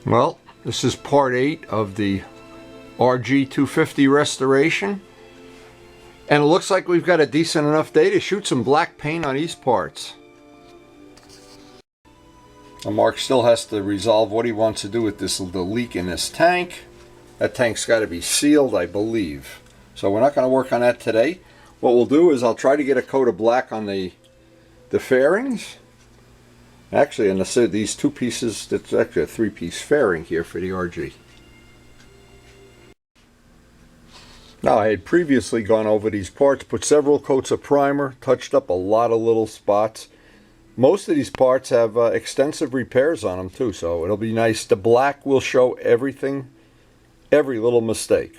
Well, this is part 8 of the Rg250 restoration, and it looks like we've got a decent enough day to shoot some black paint on these parts. And Mark still has to resolve what he wants to do with the leak in this tank. That tank's got to be sealed, I believe. So we're not going to work on that today. What we'll do is I'll try to get a coat of black on the fairings. Actually, in these two pieces, it's actually a 3-piece fairing here for the RG. Now, I had previously gone over these parts, put several coats of primer, touched up a lot of little spots. Most of these parts have extensive repairs on them too, so it'll be nice. The black will show everything, every little mistake.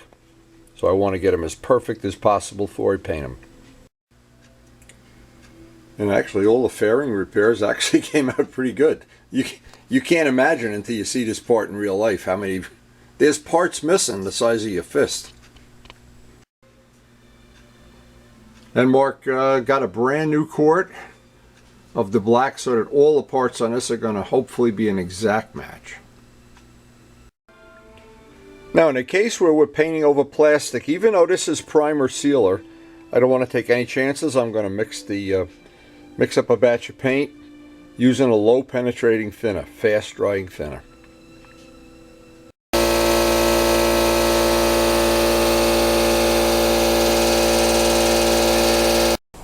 So I want to get them as perfect as possible before I paint them. And actually, all the fairing repairs actually came out pretty good. You can't imagine until you see this part in real life how many... There's parts missing the size of your fist. And Mark got a brand new quart of the black so that all the parts on this are going to hopefully be an exact match. Now, in a case where we're painting over plastic, even though this is primer sealer, I don't want to take any chances. I'm going to mix up a batch of paint using a low penetrating thinner, fast drying thinner.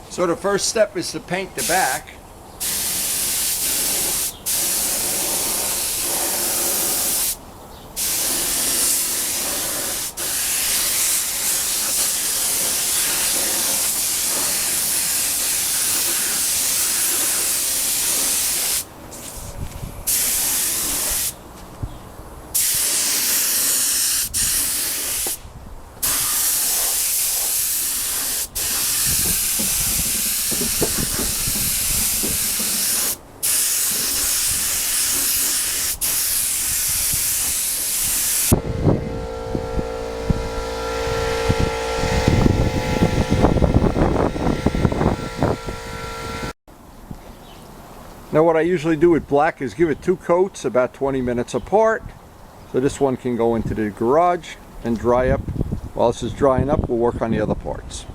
So the first step is to paint the back. Now what I usually do with black is give it 2 coats about 20 minutes apart. So this one can go into the garage and dry up. While this is drying up, we'll work on the other parts.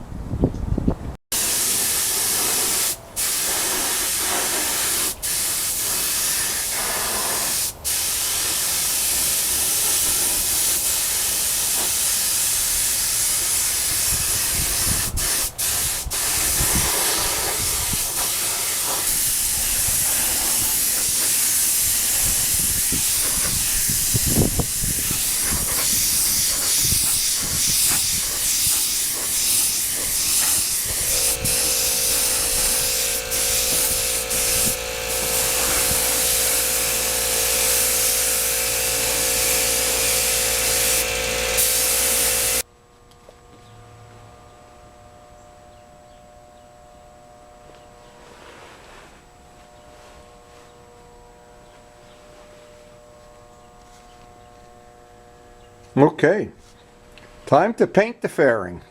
Okay, time to paint the fairing.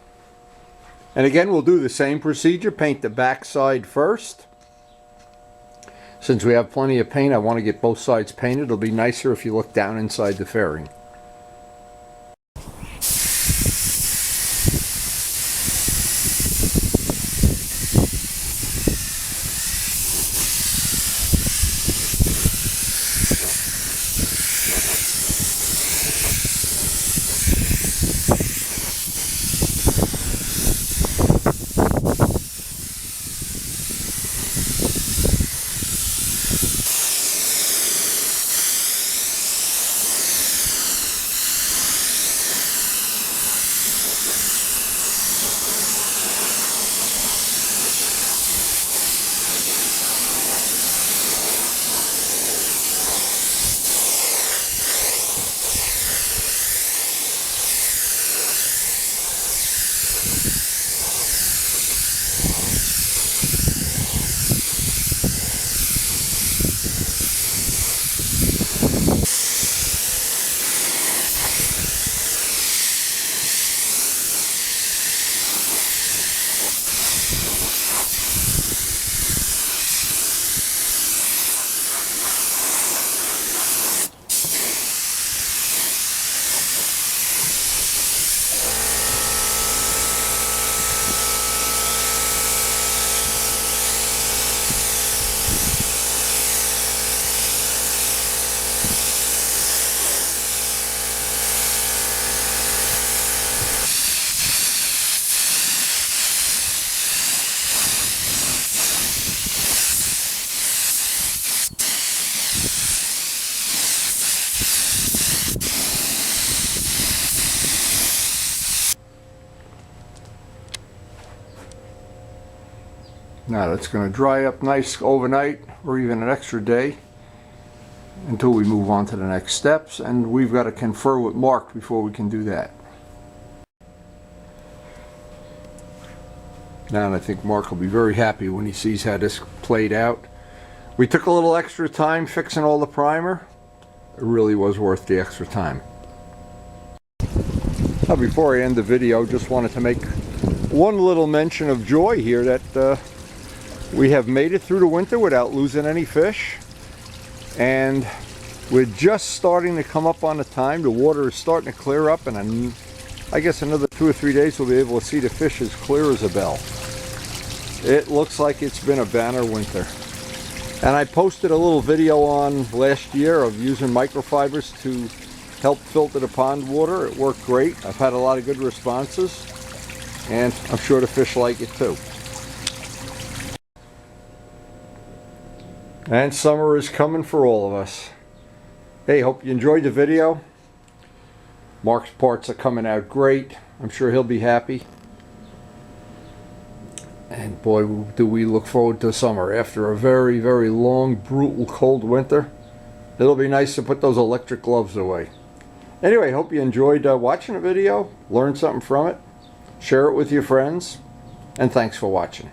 And again, we'll do the same procedure, paint the back side first. Since we have plenty of paint, I want to get both sides painted. It'll be nicer if you look down inside the fairing. Now that's going to dry up nice overnight or even an extra day until we move on to the next steps, and we've got to confer with Mark before we can do that. Now, and I think Mark will be very happy when he sees how this played out. We took a little extra time fixing all the primer. It really was worth the extra time. Now, before I end the video, just wanted to make one little mention of joy here that we have made it through the winter without losing any fish, and we're just starting to come up on the time. The water is starting to clear up, and I guess another 2 or 3 days we'll be able to see the fish as clear as a bell. It looks like it's been a banner winter. And I posted a little video on last year of using microfibers to help filter the pond water. It worked great. I've had a lot of good responses, and I'm sure the fish like it too. And summer is coming for all of us. Hey, hope you enjoyed the video. Mark's parts are coming out great. I'm sure he'll be happy. And boy, do we look forward to summer. After a very, very long, brutal, cold winter, it'll be nice to put those electric gloves away. Anyway, hope you enjoyed watching the video, learned something from it, share it with your friends, and thanks for watching.